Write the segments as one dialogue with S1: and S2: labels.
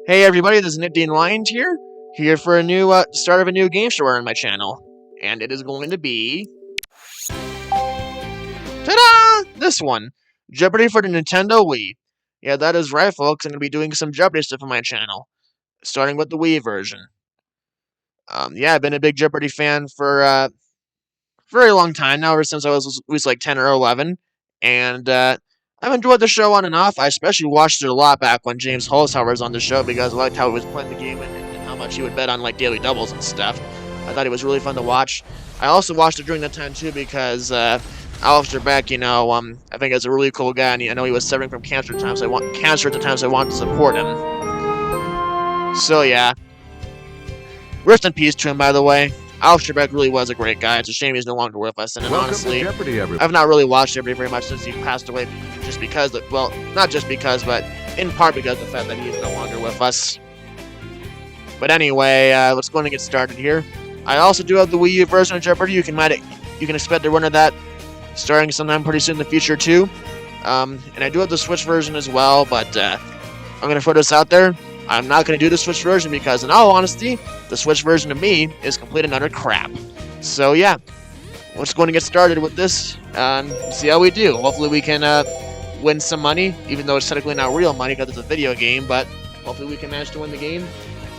S1: Hey everybody, this is Nick Dean Lyons here for a new start of a new game show on my channel, and it is going to be ta-da! This one, Jeopardy for the Nintendo Wii. Yeah, that is right, folks. I'm going to be doing some Jeopardy stuff on my channel, starting with the Wii version. Yeah, I've been a big Jeopardy fan for a very long time now, ever since I was like 10 or 11, and I've enjoyed the show on and off. I especially watched it a lot back when James Holzhauer was on the show because I liked how he was playing the game and how much he would bet on like daily doubles and stuff. I thought it was really fun to watch. I also watched it during that time too because Alex Trebek, I think is a really cool guy, and I know he was suffering from cancer at the times. Cancer at the times I wanted to support him. So yeah, rest in peace to him, by the way. Alex Trebek really was a great guy. It's a shame he's no longer with us. And honestly,
S2: Jeopardy,
S1: I've not really watched Jeopardy very much since he passed away. Just because, well, not just because, but in part because of the fact that he's no longer with us. But anyway, let's go and get started here. I also do have the Wii U version of Jeopardy. You can expect a run of that starting sometime pretty soon in the future too. And I do have the Switch version as well. But I'm gonna throw this out there. I'm not going to do the Switch version because, in all honesty, the Switch version of me is complete and utter crap. So, yeah, let's go and get started with this and see how we do. Hopefully we can win some money, even though it's technically not real money because it's a video game, but hopefully we can manage to win the game.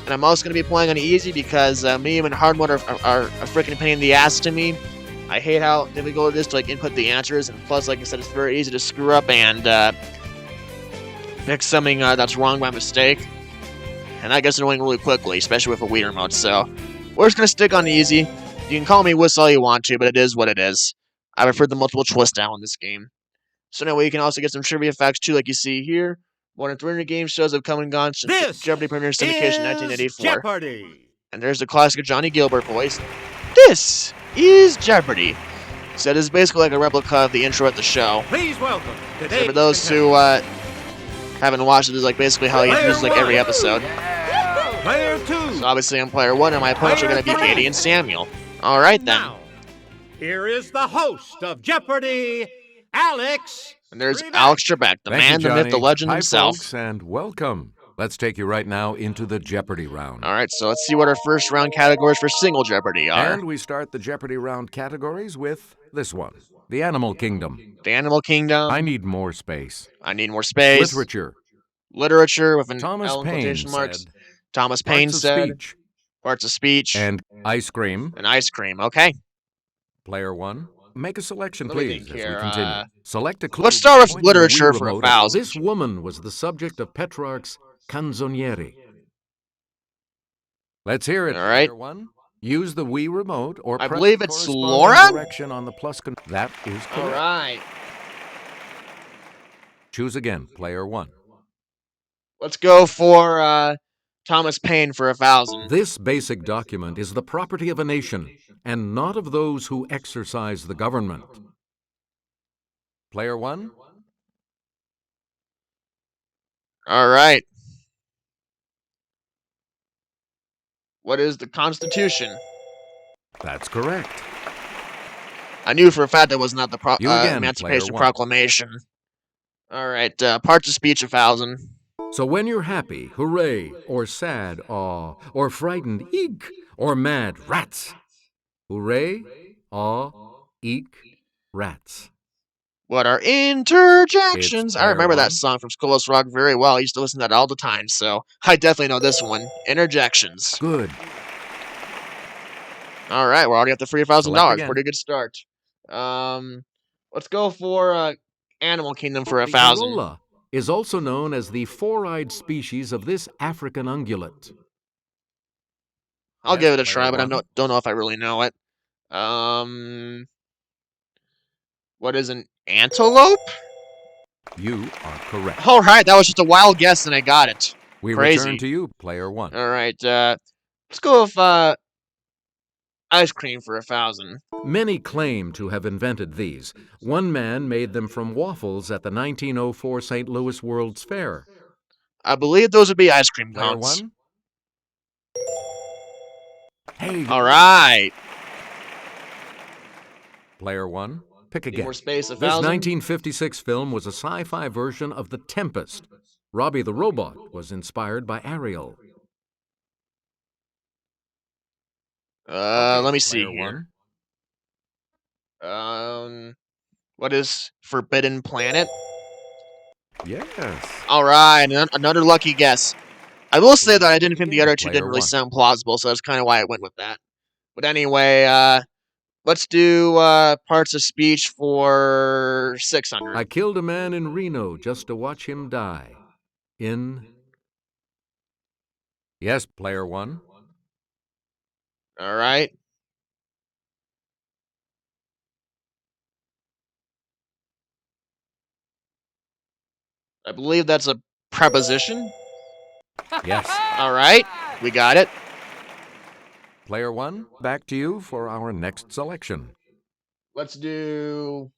S1: And I'm also going to be playing on easy because medium and hard mode are a freaking pain in the ass to me. I hate how difficult it is to input the answers, and plus, like I said, it's very easy to screw up and pick something that's wrong by mistake. And that gets annoying really quickly, especially with a Wii remote, so we're just going to stick on easy. You can call me Whistle all you want to, but it is what it is. I prefer the multiple choice style in this game. So anyway, you can also get some trivia facts too, like you see here. More than 300 game shows have come and gone since Jeopardy premiered syndication in 1984.
S3: Jeopardy!
S1: And there's the classic Johnny Gilbert voice. This is Jeopardy. So it is basically like a replica of the intro at the show.
S3: Please welcome
S1: So for those who haven't watched it, is basically how he introduces every episode.
S3: Player 2.
S1: So obviously I'm player 1, and my opponents are going to be Katie and Samuel. Alright then.
S3: Now, here is the host of Jeopardy, Alex.
S1: And there's Alex Trebek, the man, the myth, the legend himself.
S2: Hi, folks, and welcome. Let's take you right now into the Jeopardy round.
S1: Alright, so let's see what our first round categories for single Jeopardy are.
S2: And we start the Jeopardy round categories with this one. The Animal Kingdom.
S1: The Animal Kingdom.
S2: I need more space.
S1: I need more space.
S2: Literature.
S1: Literature with an
S2: Thomas
S1: L in
S2: Paine
S1: quotation marks.
S2: said.
S1: Thomas Paine
S2: Parts of
S1: said.
S2: speech.
S1: Parts of speech.
S2: And ice cream.
S1: And ice cream. Okay.
S2: Player 1. Make a selection,
S1: Let me
S2: please,
S1: think
S2: as
S1: here,
S2: we continue. Select a clue.
S1: let's start with
S2: Point to the
S1: literature
S2: Wii
S1: for
S2: remote.
S1: 1,000.
S2: This woman was the subject of Petrarch's Canzoniere. Let's hear it.
S1: All right.
S2: Player 1. Use the Wii remote or
S1: I
S2: press
S1: believe
S2: the
S1: it's
S2: corresponding
S1: Laura?
S2: direction on the plus. That is correct.
S1: Alright.
S2: Choose again, player 1.
S1: Let's go for Thomas Paine for 1,000.
S2: This basic document is the property of a nation and not of those who exercise the government. Player 1.
S1: Alright. What is the Constitution?
S2: That's correct.
S1: I knew for a fact that was not the
S2: You again,
S1: Emancipation
S2: player 1.
S1: Proclamation. Alright, parts of speech 1,000.
S2: So when you're happy, hooray, or sad, aw, or frightened, eek, or mad, rats. Hooray, aw, eek, rats.
S1: What are interjections?
S2: It's
S1: I remember
S2: player
S1: that song from Schoolhouse Rock very well. I used to listen to that all the time, so I definitely know this one. Interjections.
S2: Good.
S1: Alright, we're already at the $3,000.
S2: Select again.
S1: Pretty good start. Let's go for Animal Kingdom for
S2: The
S1: 1,000.
S2: gorilla is also known as the four-eyed species of this African ungulate.
S1: I'll
S2: Yes,
S1: give it a
S2: player
S1: try, but I
S2: 1.
S1: don't know if I really know it. What is an antelope?
S2: You are correct.
S1: Alright, that was just a wild guess and I got it.
S2: We
S1: Crazy.
S2: return to you, player 1.
S1: Alright, let's go with ice cream for 1,000.
S2: Many claim to have invented these. One man made them from waffles at the 1904 St. Louis World's Fair.
S1: I believe those would be ice cream
S2: Player
S1: cones.
S2: 1. Hey.
S1: Alright.
S2: Player 1. Pick
S1: Need
S2: again.
S1: more space,
S2: This
S1: 1,000.
S2: 1956 film was a sci-fi version of The Tempest, Robbie the Robot was inspired by Ariel.
S1: Let me see
S2: Player
S1: here.
S2: one.
S1: What is Forbidden Planet?
S2: Yes.
S1: All right, another lucky guess. I will say that I didn't think the
S2: Again,
S1: other two didn't
S2: player
S1: really
S2: one.
S1: sound plausible, so that's kind of why I went with that. But anyway, let's do parts of speech for 600.
S2: I killed a man in Reno just to watch him die. In. Yes, player one.
S1: All right. I believe that's a preposition.
S2: Yes.
S1: All right, we got it.
S2: Player one, back to you for our next selection.
S1: Let's do.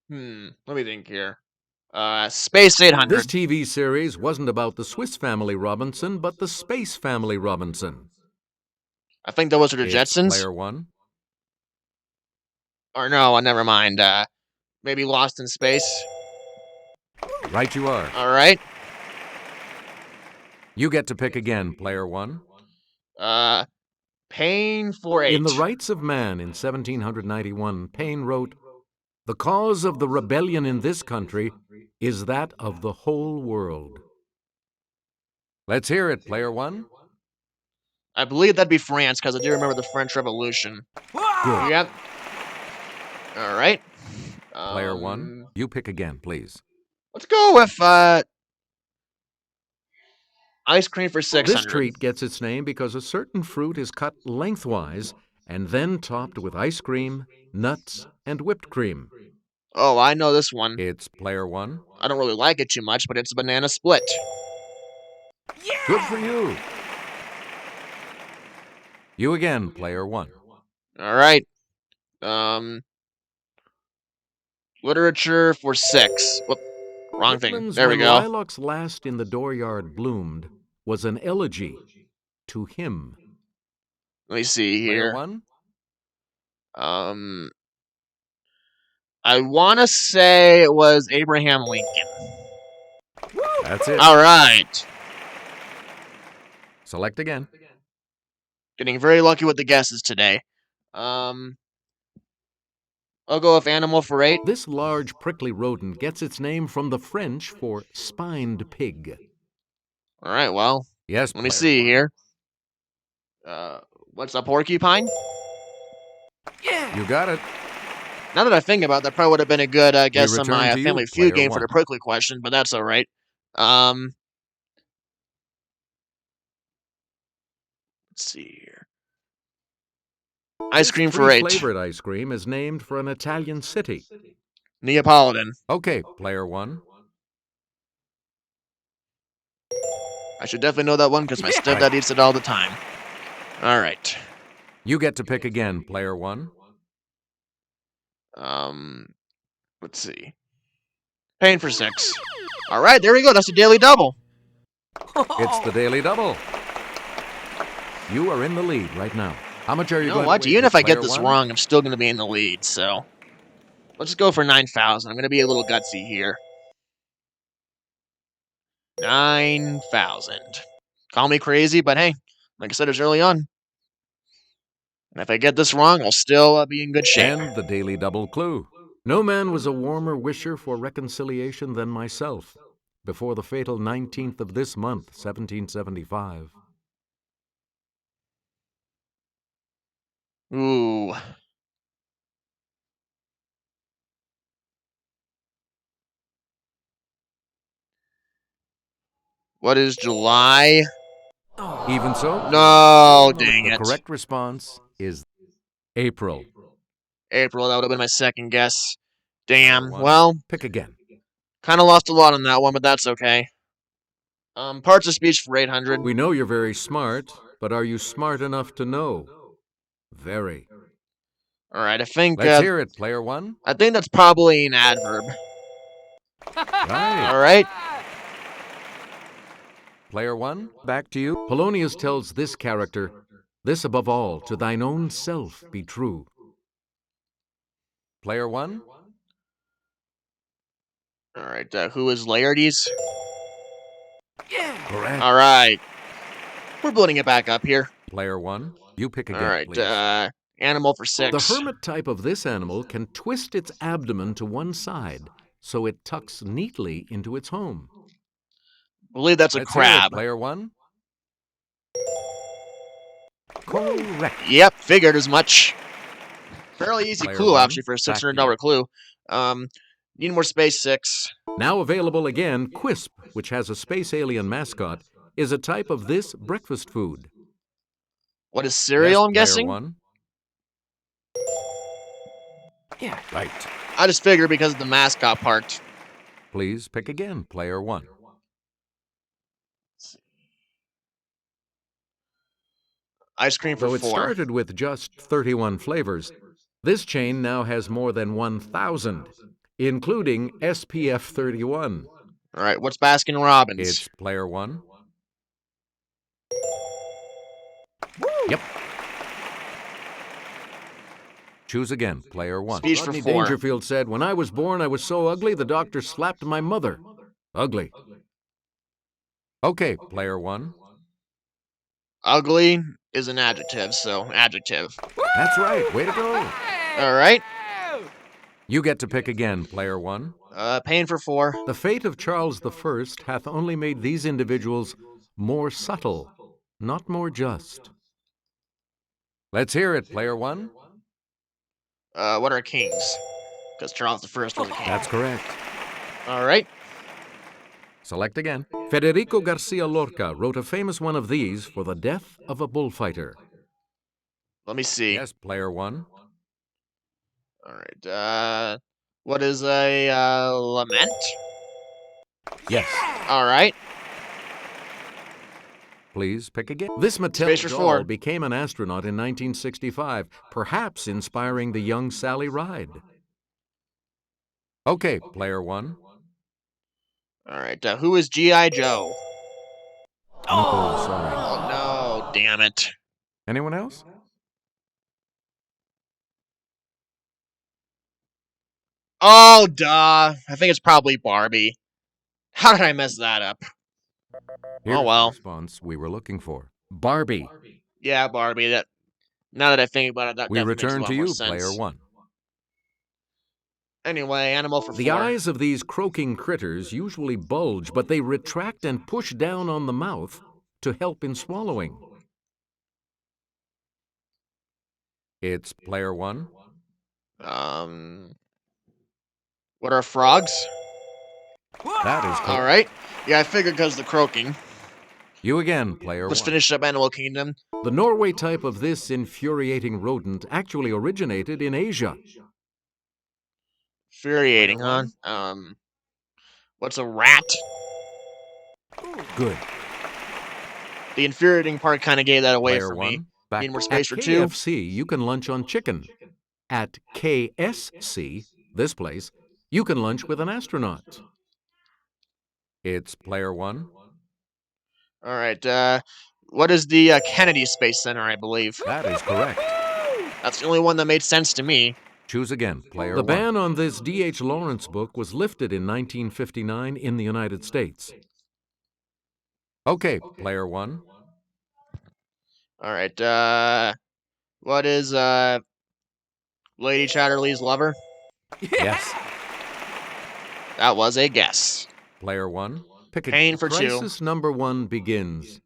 S1: Let me think here. Space 800.
S2: This TV series wasn't about the Swiss Family Robinson, but the Space Family Robinson.
S1: I think those are the
S2: It's
S1: Jetsons.
S2: player one.
S1: Or no, never mind. Maybe Lost in Space.
S2: Right you are.
S1: All right.
S2: You get to pick again, player one.
S1: Pain for 8.
S2: In The Rights of Man in 1791, Paine wrote, "The cause of the rebellion in this country is that of the whole world." Let's hear it, player one.
S1: I believe that'd be France, because I do remember the French Revolution.
S2: Good.
S1: Yep. All right.
S2: Player one, you pick again, please.
S1: Let's go with ice cream for 600.
S2: This treat gets its name because a certain fruit is cut lengthwise and then topped with ice cream, nuts, and whipped cream.
S1: Oh, I know this one.
S2: It's player one.
S1: I don't really like it too much, but it's a banana split.
S2: Good for you. You again, player one.
S1: All right. Literature for 6. Whoop, wrong thing.
S2: Whitman's
S1: There we
S2: When
S1: go.
S2: Lilacs Last in the Dooryard Bloomed was an elegy to him.
S1: Let me see
S2: Player
S1: here.
S2: one.
S1: I want to say it was Abraham Lincoln.
S2: That's it.
S1: All right.
S2: Select again.
S1: Getting very lucky with the guesses today. I'll go with animal for 8.
S2: This large prickly rodent gets its name from the French for spined pig.
S1: All right, well,
S2: Yes,
S1: let me
S2: player
S1: see
S2: one.
S1: here. What's a porcupine?
S2: You got it.
S1: Now that I think about it, that probably would have been a good guess on
S2: return
S1: my
S2: to you,
S1: Family Feud
S2: player
S1: game for the
S2: one.
S1: prickly question, but that's all right. Let's see here. Ice cream for 8.
S2: Flavored ice cream is named for an Italian city.
S1: Neapolitan.
S2: Okay, player one.
S1: I should definitely know that one because my stepdad eats it all the time. All right.
S2: You get to pick again, player one.
S1: Let's see. Pain for 6. All right, there we go. That's a daily double.
S2: It's the Daily Double. You are in the lead right now. How much are you
S1: You know
S2: going
S1: what?
S2: to
S1: Even if I get
S2: player
S1: this
S2: one?
S1: wrong, I'm still going to be in the lead, so. Let's just go for 9,000. I'm going to be a little gutsy here. 9,000. Call me crazy, but hey, like I said, it's early on. And if I get this wrong, I'll still be in good shape.
S2: And the Daily Double clue. No man was a warmer wisher for reconciliation than myself before the fatal 19th of this month, 1775.
S1: Ooh. What is July?
S2: Even so,
S1: No, dang
S2: the
S1: it.
S2: correct response is April.
S1: April, that would have been my second guess. Damn.
S2: One.
S1: Well,
S2: Pick again.
S1: kind of lost a lot on that one, but that's okay. Parts of speech for 800.
S2: We know you're very smart, but are you smart enough to know? Very.
S1: All right, I think.
S2: Let's hear it, player one.
S1: I think that's probably an adverb.
S2: Right.
S1: All right.
S2: Player one, back to you. Polonius tells this character, "This above all, to thine own self be true." Player one.
S1: All right, who is Laertes?
S2: Correct.
S1: All right. We're building it back up here.
S2: Player 1, you pick
S1: All
S2: again,
S1: right,
S2: please.
S1: animal for
S2: The
S1: 6.
S2: hermit type of this animal can twist its abdomen to one side so it tucks neatly into its home.
S1: I believe that's a
S2: Let's hear it,
S1: crab.
S2: player 1. Correct.
S1: Yep, figured as much. Fairly easy
S2: Player
S1: clue,
S2: one,
S1: actually, for a
S2: back to
S1: $600
S2: you.
S1: clue. Need more space, 6.
S2: Now available again, Quisp, which has a space alien mascot, is a type of this breakfast food.
S1: What is cereal,
S2: Yes,
S1: I'm
S2: player
S1: guessing?
S2: 1. Yeah, right.
S1: I just figured because of the mascot part.
S2: Please pick again, player 1.
S1: Ice cream for
S2: Though it
S1: 4.
S2: started with just 31 flavors, this chain now has more than 1,000, including SPF 31.
S1: All right, what's Baskin Robbins?
S2: It's player 1. Yep. Choose again, player 1.
S1: Speech for
S2: Rodney
S1: 4.
S2: Dangerfield said, "When I was born, I was so ugly, the doctor slapped my mother." Ugly. Okay, player 1.
S1: Ugly is an adjective, so adjective.
S2: That's right. Way to go.
S1: All right.
S2: You get to pick again, player 1.
S1: Pain for 4.
S2: The fate of Charles I hath only made these individuals more subtle, not more just. Let's hear it, player 1.
S1: What are kings? Because Charles I was a king.
S2: That's correct.
S1: All right.
S2: Select again. Federico Garcia Lorca wrote a famous one of these for the death of a bullfighter.
S1: Let me see.
S2: Yes, player 1.
S1: All right. What is a lament?
S2: Yes.
S1: All right.
S2: Please pick again. This Mattel
S1: Space for
S2: doll
S1: 4.
S2: became an astronaut in 1965, perhaps inspiring the young Sally Ride. Okay, player 1.
S1: All right. Who is G.I. Joe?
S2: Oh, sorry.
S1: Oh, no. Damn it.
S2: Anyone else?
S1: Oh, duh. I think it's probably Barbie. How did I mess that up?
S2: Here's
S1: Oh, well.
S2: the response we were looking for. Barbie.
S1: Yeah, Barbie. Now that I think about it, that
S2: We
S1: definitely makes a
S2: return
S1: lot
S2: to
S1: more
S2: you,
S1: sense.
S2: player 1.
S1: Anyway, animal for 4.
S2: The eyes of these croaking critters usually bulge, but they retract and push down on the mouth to help in swallowing. It's player 1.
S1: What are frogs?
S2: That is correct.
S1: All right. Yeah, I figured because the croaking.
S2: You again, player 1.
S1: Let's finish up Animal Kingdom.
S2: The Norway type of this infuriating rodent actually originated in Asia.
S1: Infuriating, huh? What's a rat?
S2: Good.
S1: The infuriating part kind of gave that away
S2: Player
S1: for
S2: 1.
S1: me.
S2: Back
S1: Need more space
S2: at
S1: for 2?
S2: KFC, you can lunch on chicken. At KSC, this place, you can lunch with an astronaut. It's player 1.
S1: All right. What is the Kennedy Space Center, I believe?
S2: That is correct.
S1: That's the only one that made sense to me.
S2: Choose again, player 1.
S1: The
S2: The ban on this D.H. Lawrence book was lifted in 1959 in the United States. Okay, player 1.
S1: All right. What is Lady Chatterley's lover?
S2: Yes.
S1: That was a guess.
S2: Player 1. Pick
S1: Pain for 2.
S2: Crisis number 1 begins.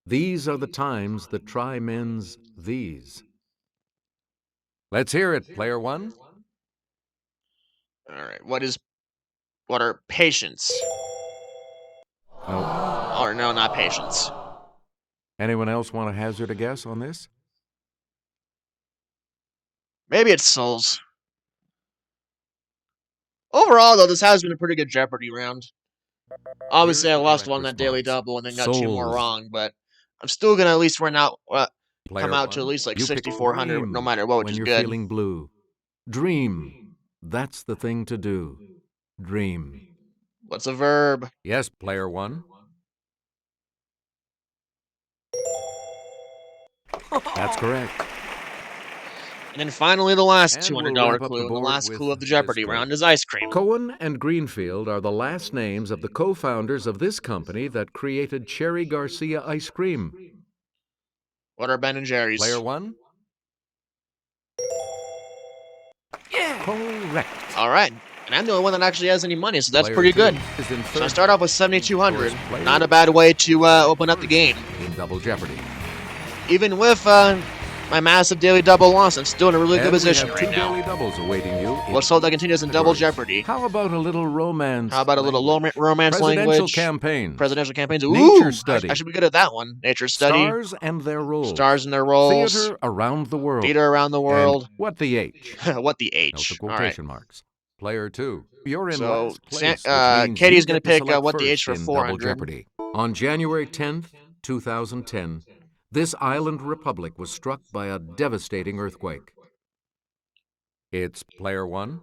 S2: These are the times that try men's these. Let's hear it, player 1.
S1: All right. What are patience?
S2: Oh.
S1: Or no, not patience.
S2: Anyone else want to hazard a guess on this?
S1: Maybe it's souls. Overall, though, this has been a pretty good Jeopardy round. Obviously, I
S2: Here's the
S1: lost
S2: correct
S1: one that daily
S2: response.
S1: double and then got 2 more
S2: Souls.
S1: wrong, but I'm still gonna at least come out to at
S2: 1,
S1: least like
S2: you pick
S1: 6,400,
S2: dream
S1: no matter what, which
S2: when
S1: is
S2: you're
S1: good.
S2: feeling blue. Dream. That's the thing to do. Dream.
S1: What's a verb?
S2: Yes, player 1. That's correct.
S1: And then finally, the last
S2: And we'll
S1: $200
S2: wrap up the
S1: clue, the
S2: board
S1: last
S2: with
S1: clue of the
S2: this
S1: Jeopardy
S2: clue.
S1: round is ice cream.
S2: Cohen and Greenfield are the last names of the co-founders of this company that created Cherry Garcia ice cream.
S1: What are Ben and Jerry's?
S2: Player 1? Yeah! Correct.
S1: All right. And I'm the only one that actually has any money, so that's
S2: Player
S1: pretty
S2: 2
S1: good.
S2: is in
S1: So I
S2: third
S1: start off with
S2: place.
S1: 7,200.
S2: Of course, player
S1: Not a bad way to open up the
S2: first
S1: game.
S2: in Double Jeopardy.
S1: Even with my massive daily double loss, I'm still in a really good position
S2: we have
S1: right
S2: two
S1: now.
S2: daily doubles awaiting you.
S1: Let's hope that continues in Double Jeopardy.
S2: How about a little romance?
S1: How about a little romance
S2: Presidential
S1: language?
S2: campaigns.
S1: Presidential campaigns. Ooh,
S2: Nature study.
S1: I should be good at that one. Nature study.
S2: Stars and their roles.
S1: Stars and their roles.
S2: Theater around the world.
S1: Theater around the world.
S2: And what the H?
S1: What the
S2: Note
S1: H?
S2: the quotation marks. Player 2. You're in
S1: So,
S2: last place, which means
S1: Katie's
S2: you
S1: going to
S2: get to
S1: pick
S2: select
S1: what the H
S2: first
S1: for
S2: in
S1: 400.
S2: Double Jeopardy. On January 10th, 2010, this island republic was struck by a devastating earthquake. It's player 1.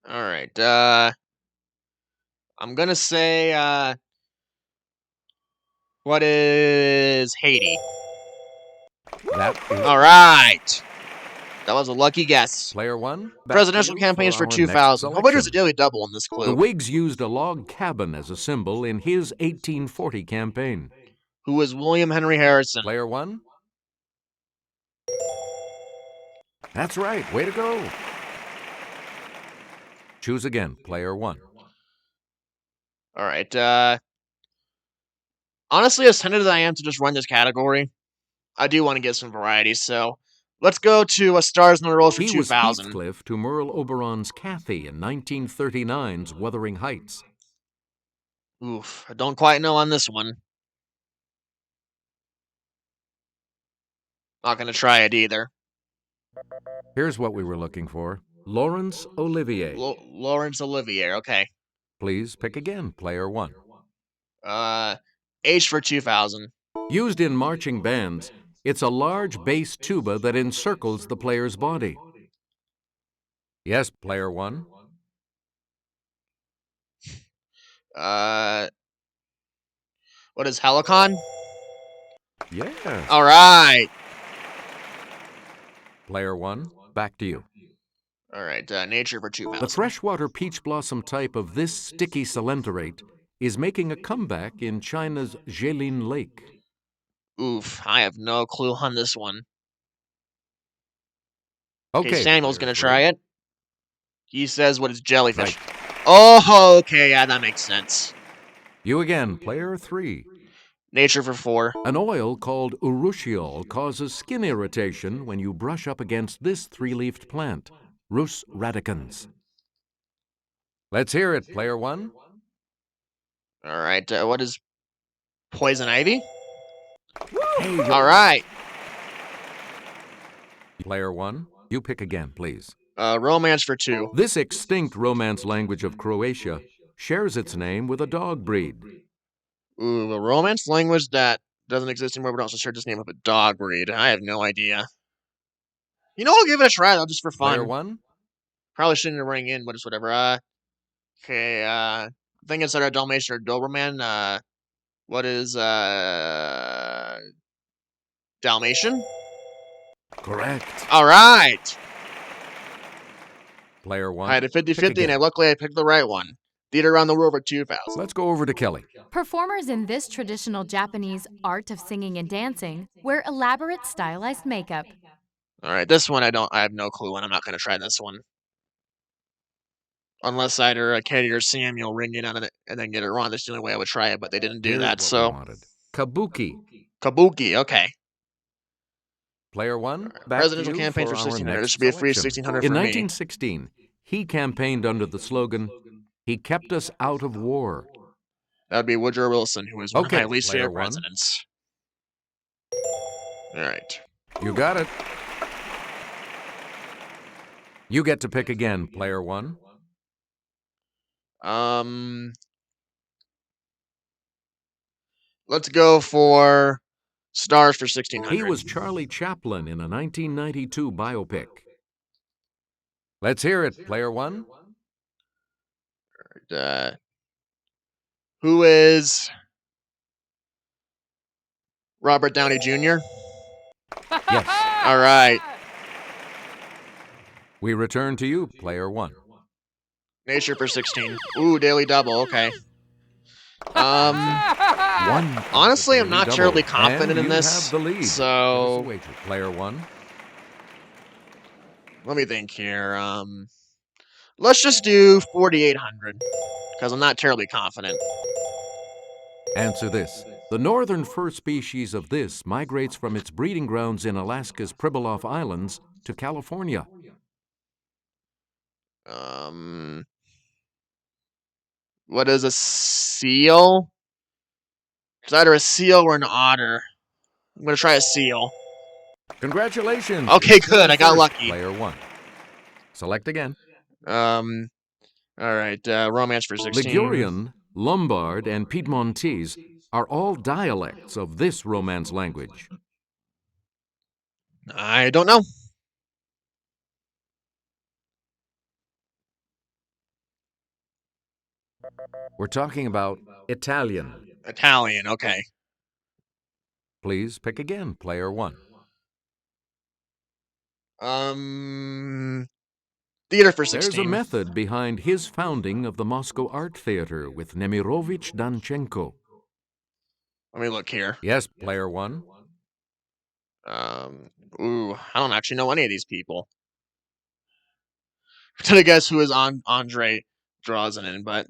S1: All right. I'm going to say, what is Haiti?
S2: That is
S1: All right. That was a lucky guess.
S2: player 1.
S1: Presidential campaigns for 2000. Oh, but there's a daily double in this clue.
S2: The Whigs used a log cabin as a symbol in his 1840 campaign.
S1: Who was William Henry Harrison?
S2: Player 1. That's right. Way to go. Choose again. Player 1.
S1: All right. Honestly, as tempted as I am to just run this category, I do want to get some variety, so let's go to Stars and the Rolls for
S2: He
S1: 2000.
S2: was Heathcliff to Merle Oberon's Cathy in 1939's Wuthering Heights.
S1: Oof, I don't quite know on this one. Not going to try it either.
S2: Here's what we were looking for. Laurence Olivier.
S1: Laurence Olivier, okay.
S2: Please pick again. Player 1.
S1: H for 2000.
S2: Used in marching bands, it's a large bass tuba that encircles the player's body. Yes, player 1.
S1: What is Helicon?
S2: Yes.
S1: All right.
S2: Player 1, back to you.
S1: All right, Nature for 2000.
S2: The freshwater peach blossom type of this sticky salenterate is making a comeback in China's Jilin Lake.
S1: Oof, I have no clue on this one.
S2: Okay,
S1: Samuel's going to try it. He says what is jellyfish.
S2: Right.
S1: Oh, okay, yeah, that makes sense.
S2: You again, player 3.
S1: Nature for 4.
S2: An oil called urushiol causes skin irritation when you brush up against this three-leafed plant, Rus radicans. Let's hear it, player 1.
S1: All right, what is poison ivy?
S2: Hey,
S1: All right.
S2: Player 1, you pick again, please.
S1: Romance for 2.
S2: This extinct Romance language of Croatia shares its name with a dog breed.
S1: Ooh, a Romance language that doesn't exist anymore, but also shares its name with a dog breed. I have no idea. You know, I'll give it a try, though, just for fun.
S2: Player 1.
S1: Probably shouldn't ring in, but it's whatever. Okay, I think it's either Dalmatian or Doberman. What is, Dalmatian?
S2: Correct.
S1: All right.
S2: Player 1.
S1: I had a 50-50, and luckily I picked the right one. Theater Around the World for 2000.
S2: Let's go over to Kelly.
S4: Performers in this traditional Japanese art of singing and dancing wear elaborate stylized makeup.
S1: All right, this one I have no clue on. I'm not going to try this one. Unless either Katie or Samuel ring in on it and then get it wrong. That's the only way I would try it, but they didn't do that, so.
S2: Kabuki.
S1: Kabuki, okay.
S2: Player 1, back
S1: Presidential
S2: to you
S1: campaigns for
S2: our
S1: 1600.
S2: next
S1: This should be a free
S2: selection.
S1: 1600 for
S2: In
S1: me.
S2: 1916, he campaigned under the slogan, "He kept us out of war."
S1: That would be Woodrow Wilson, who is one of my least
S2: player
S1: favorite
S2: 1.
S1: presidents. All right.
S2: You got it. You get to pick again, player 1.
S1: Let's go for Stars for 1600.
S2: He was Charlie Chaplin in a 1992 biopic. Let's hear it, player 1.
S1: Who is Robert Downey Jr.?
S2: Yes.
S1: All right.
S2: We return to you, player 1.
S1: Nature for 16. Ooh, daily double. Okay. Honestly, I'm not terribly confident in
S2: you
S1: this.
S2: have the lead. Give us a
S1: So
S2: wager, player 1.
S1: let me think here. Let's just do 4,800 because I'm not terribly confident.
S2: Answer this. The northern fur species of this migrates from its breeding grounds in Alaska's Pribilof Islands to California.
S1: What is a seal? It's either a seal or an otter. I'm gonna try a seal.
S2: Congratulations.
S1: Okay,
S2: It's
S1: good. I got
S2: first,
S1: lucky.
S2: Player 1. Select again.
S1: All right. Romance for 16.
S2: Ligurian, Lombard, and Piedmontese are all dialects of this Romance language.
S1: I don't know.
S2: We're talking about Italian.
S1: Italian. Okay.
S2: Please pick again, player 1.
S1: Theater for
S2: There's
S1: 16.
S2: a method behind his founding of the Moscow Art Theater with Nemirovich Danchenko.
S1: Let me look here.
S2: Yes, player 1.
S1: Ooh, I don't actually know any of these people. I'm trying to guess who is on Andre Drazanin, but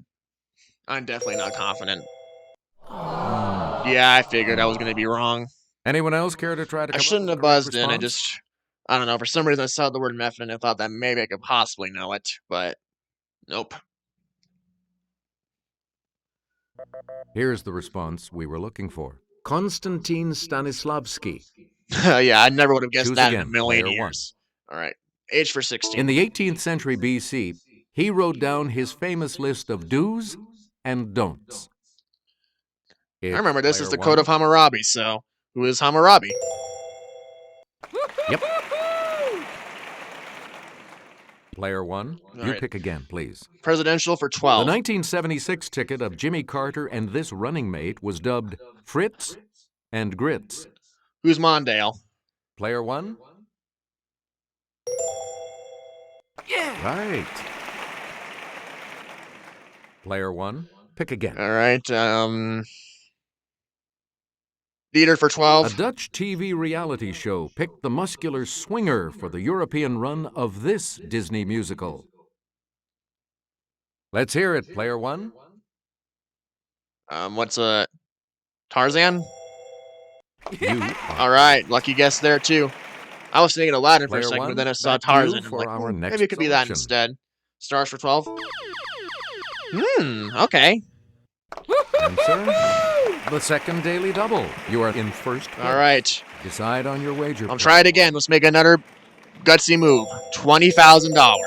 S1: I'm definitely not confident. Yeah, I figured I was going to be wrong.
S2: Anyone else care to try to
S1: I
S2: come
S1: shouldn't
S2: up
S1: have
S2: with a correct
S1: buzzed in.
S2: response?
S1: I don't know. For some reason, I saw the word method and I thought that maybe I could possibly know it, but nope.
S2: Here's the response we were looking for. Konstantin Stanislavski.
S1: Yeah, I never would have guessed
S2: Choose
S1: that
S2: again,
S1: in a million
S2: player 1.
S1: years. All right. Age for 16.
S2: In the 18th century BC, he wrote down his famous list of do's and don'ts.
S1: I remember this is
S2: player
S1: the
S2: 1.
S1: Code of Hammurabi, so who is Hammurabi?
S2: Yep. Player 1,
S1: All
S2: you
S1: right.
S2: pick again, please.
S1: Presidential for
S2: The
S1: 12.
S2: 1976 ticket of Jimmy Carter and this running mate was dubbed Fritz and Grits.
S1: Who's Mondale?
S2: Player 1? Yeah! Right. Player 1, pick again.
S1: All right. Theater for
S2: A
S1: 12.
S2: Dutch TV reality show picked the muscular swinger for the European run of this Disney musical. Let's hear it, player 1.
S1: What's a Tarzan?
S2: You
S1: All right. Lucky guess there, too. I was thinking Aladdin for a
S2: Player
S1: second, but
S2: 1,
S1: then I saw
S2: back to you
S1: Tarzan. And I'm
S2: for
S1: like,
S2: our next
S1: maybe it could be that
S2: selection.
S1: instead. Stars for 12. Okay.
S2: Answer? The second daily double. You are in first place.
S1: All right.
S2: Decide on your wager.
S1: I'll try it again. Let's make another gutsy move. $20,000.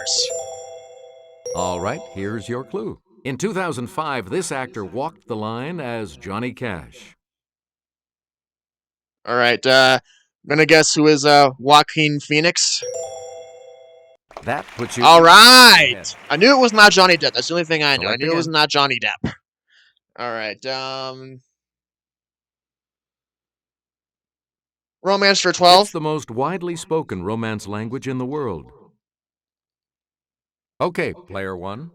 S2: All right, here's your clue. In 2005, this actor walked the line as Johnny Cash.
S1: All right. I'm gonna guess who is Joaquin Phoenix.
S2: That puts you.
S1: All right.
S2: ahead.
S1: I knew it was not Johnny Depp. That's the only thing I knew.
S2: Select
S1: I knew it was
S2: again.
S1: not Johnny Depp. All right. Romance for 12.
S2: It's the most widely spoken romance language in the world. Okay, player 1.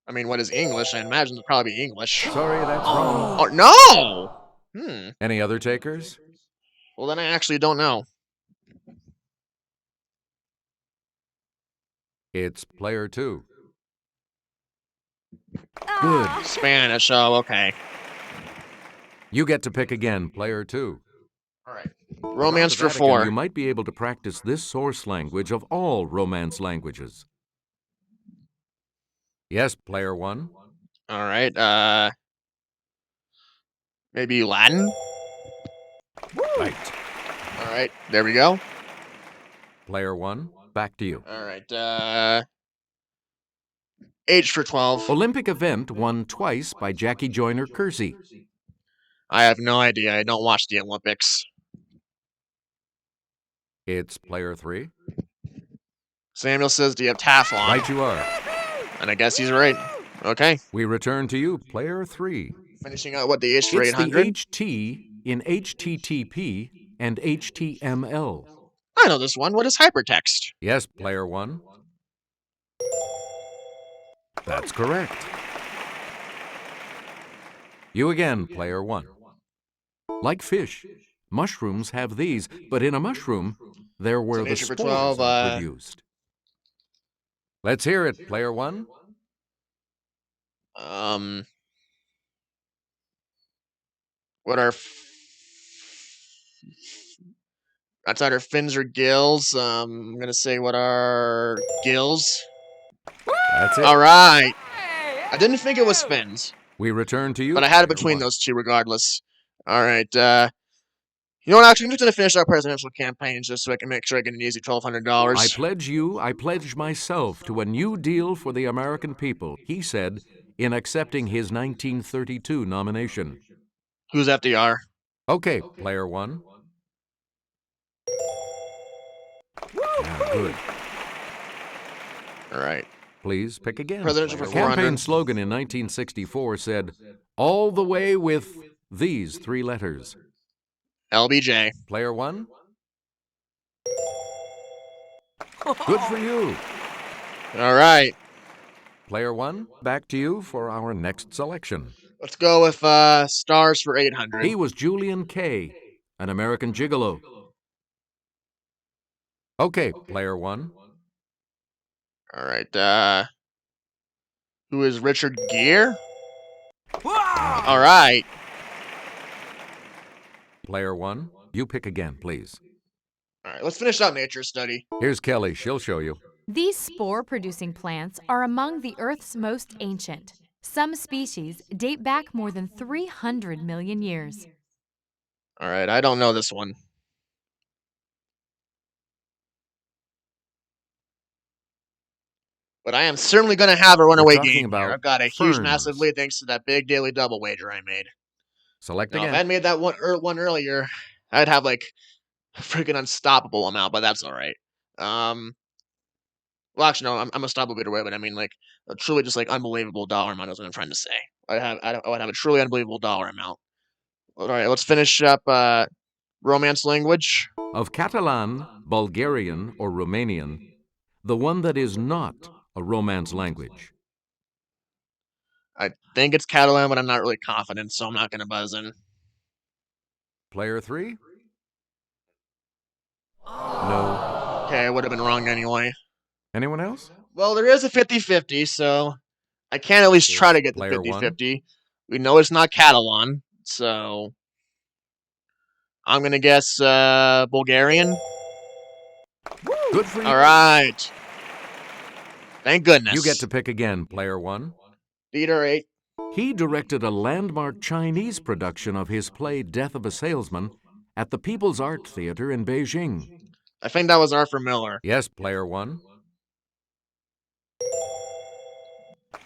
S1: I mean, what is English? I imagine it'd probably be English.
S2: Sorry, that's wrong.
S1: Oh no!
S2: Any other takers?
S1: Well, then I actually don't know.
S2: It's player 2. Good.
S1: Spanish. Oh, okay.
S2: You get to pick again, player 2.
S1: All right. Romance for
S2: Around the Vatican,
S1: 4.
S2: You might be able to practice this source language of all Romance languages. Yes, player 1.
S1: All right. Maybe Latin.
S2: Right.
S1: All right. There we go.
S2: Player 1, back to you.
S1: All right. Age for 12.
S2: Olympic event won twice by Jackie Joyner Kersey.
S1: I have no idea. I don't watch the Olympics.
S2: It's player 3.
S1: Samuel says, do you have Teflon?
S2: Right you are.
S1: And I guess he's right. Okay.
S2: We return to you, player 3.
S1: Finishing out what the H for
S2: It's
S1: 800.
S2: the HT in HTTP and HTML.
S1: I know this one. What is hypertext?
S2: Yes, player 1. That's correct. You again, player 1. Like fish, mushrooms have these, but in a mushroom, they're where the
S1: nature for
S2: spores
S1: 12,
S2: are produced. Let's hear it, player 1.
S1: What are outside our fins or gills? I'm gonna say what are gills?
S2: That's it.
S1: All right. I didn't think it was fins,
S2: We return to you,
S1: but I had it
S2: player
S1: between
S2: 1.
S1: those two regardless. All right. You know what? Actually, I'm just gonna finish our presidential campaign just so I can make sure I get an easy $1,200.
S2: I pledge myself to a new deal for the American people, he said in accepting his 1932 nomination.
S1: Who's FDR?
S2: Okay, player 1. Yeah, good.
S1: All right.
S2: Please pick again.
S1: Presidential for
S2: Campaign
S1: 400.
S2: slogan in 1964 said, "All the way with these 3 letters."
S1: LBJ.
S2: Player 1. Good for you.
S1: All right.
S2: Player 1, back to you for our next selection.
S1: Let's go with stars for 800.
S2: He was Julian Kay, an American gigolo. Okay, player 1.
S1: All right. Who is Richard Gere? All right.
S2: Player 1, you pick again, please.
S1: All right. Let's finish out nature study.
S2: Here's Kelly. She'll show you.
S4: These spore-producing plants are among the Earth's most ancient. Some species date back more than 300 million years.
S1: All right. I don't know this one. But I am certainly going to have a runaway game here. I've got a huge, massive lead thanks to that big daily double wager I made.
S2: Select
S1: Now,
S2: again.
S1: if I had made that one earlier, I'd have like a freaking unstoppable amount, but that's all right. Well, actually, no, I'm unstoppable either way, but I mean like a truly just like unbelievable dollar amount is what I'm trying to say. I would have a truly unbelievable dollar amount. All right, let's finish up romance language.
S2: Of Catalan, Bulgarian, or Romanian, the one that is not a Romance language.
S1: I think it's Catalan, but I'm not really confident, so I'm not going to buzz in.
S2: Player 3? No.
S1: Okay, I would have been wrong anyway.
S2: Anyone else?
S1: Well, there is a 50-50, so I can at least try to get the
S2: Player
S1: 50-50. We know it's not Catalan, so I'm going to guess Bulgarian.
S2: Good for you.
S1: All right. Thank goodness.
S2: You get to pick again, player 1.
S1: Theater 8.
S2: He directed a landmark Chinese production of his play Death of a Salesman at the People's Art Theater in Beijing.
S1: I think that was Arthur Miller.
S2: Yes, player 1.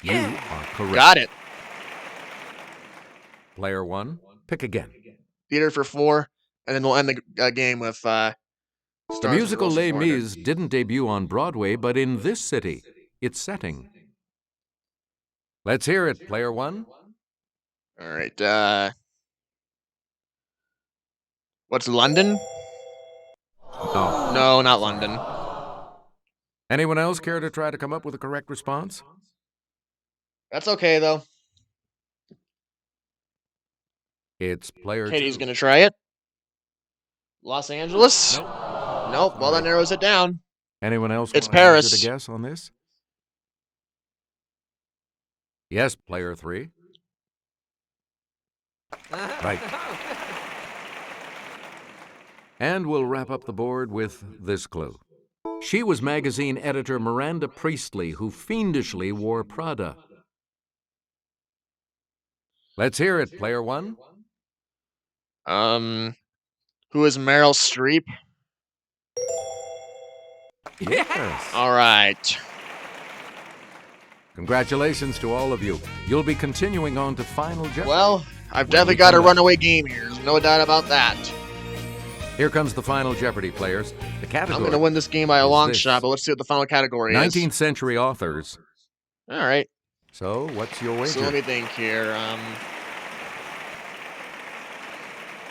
S2: You are correct.
S1: Got it.
S2: Player 1, pick again.
S1: Theater for 4, and then we'll end the game with
S2: The
S1: Stars
S2: musical
S1: and Girls
S2: Les
S1: for 400.
S2: Mis didn't debut on Broadway, but in this city, its setting. Let's hear it, player 1.
S1: All right. What's London?
S2: No.
S1: No, not London.
S2: Anyone else care to try to come up with a correct response?
S1: That's okay though.
S2: It's player
S1: Katie's
S2: 2.
S1: gonna try it. Los Angeles?
S2: Nope.
S1: Nope. Well, that narrows it down.
S2: Anyone else
S1: It's
S2: want to hazard
S1: Paris.
S2: a guess on this? Yes, player 3. Right. And we'll wrap up the board with this clue. She was magazine editor Miranda Priestley, who fiendishly wore Prada. Let's hear it, player 1.
S1: Who is Meryl Streep?
S2: Yes.
S1: All right.
S2: Congratulations to all of you. You'll be continuing on to Final Jeopardy.
S1: Well, I've
S2: When
S1: definitely
S2: we
S1: got a
S2: come back.
S1: runaway game here. There's no doubt about that.
S2: Here comes the Final Jeopardy, players. The category
S1: I'm gonna win this game by a
S2: is
S1: long
S2: this.
S1: shot, but let's see what the final category
S2: 19th century authors.
S1: is. All right.
S2: So, what's your wager?
S1: So let me think here.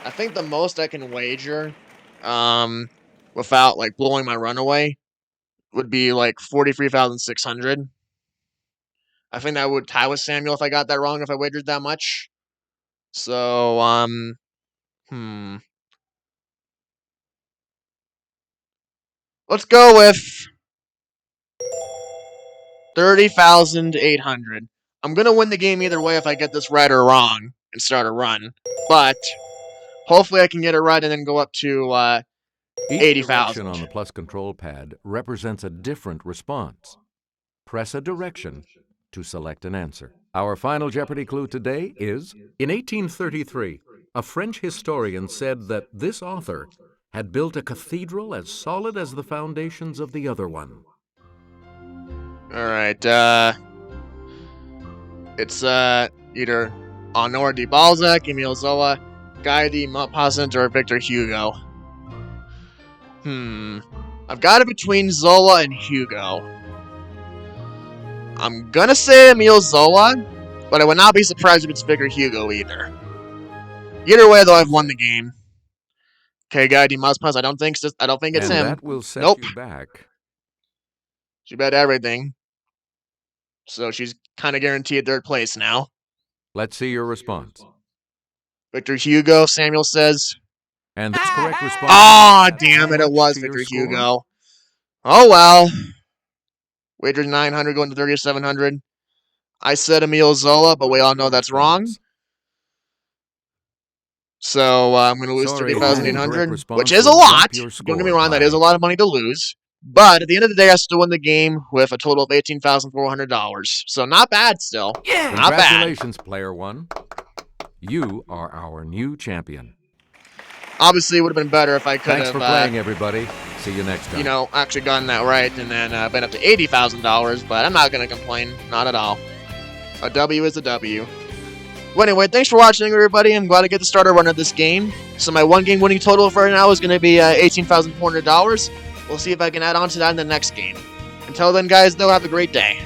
S1: I think the most I can wager, without like blowing my run away would be like 43,600. I think that would tie with Samuel if I got that wrong, if I wagered that much. So, let's go with 30,800. I'm going to win the game either way if I get this right or wrong and start a run. But hopefully I can get it right and then go up to
S2: Each
S1: 80,000.
S2: direction on the plus control pad represents a different response. Press a direction to select an answer. Our final Jeopardy clue today is, in 1833, a French historian said that this author had built a cathedral as solid as the foundations of the other one.
S1: Alright, it's either Honore de Balzac, Emile Zola, Guy de Maupassant, or Victor Hugo. I've got it between Zola and Hugo. I'm gonna say Emile Zola, but I would not be surprised if it's Victor Hugo either. Either way, though, I've won the game. Okay, Guy de Maupassant, I don't think it's him.
S2: That will set
S1: Nope.
S2: you back.
S1: She bet everything. So she's kind of guaranteed third place now.
S2: Let's see your response.
S1: Victor Hugo, Samuel says.
S2: And that's correct response.
S1: Oh, damn it,
S2: How
S1: it
S2: much
S1: was
S2: to your
S1: Victor
S2: score?
S1: Hugo. Oh, well. Wager 900 going to 3,700. I said Emile Zola, but we all know that's wrong. So I'm going to lose
S2: Sorry,
S1: 30,800,
S2: incorrect
S1: which is a
S2: response will
S1: lot.
S2: drop your
S1: Don't get me
S2: score
S1: wrong, that
S2: by-
S1: is a lot of money to lose. But at the end of the day, I still win the game with a total of $18,400. So not bad still. Yeah. Not bad.
S2: Congratulations, player one. You are our new champion.
S1: Obviously, it would have been better if I could
S2: Thanks
S1: have,
S2: for playing, everybody. See you next time.
S1: actually gotten that right and then been up to $80,000. But I'm not going to complain. Not at all. A W is a W. Well, anyway, thanks for watching, everybody. I'm glad to get the starter run of this game. So my one-game winning total for right now is going to be $18,400. We'll see if I can add on to that in the next game. Until then, guys, though, have a great day.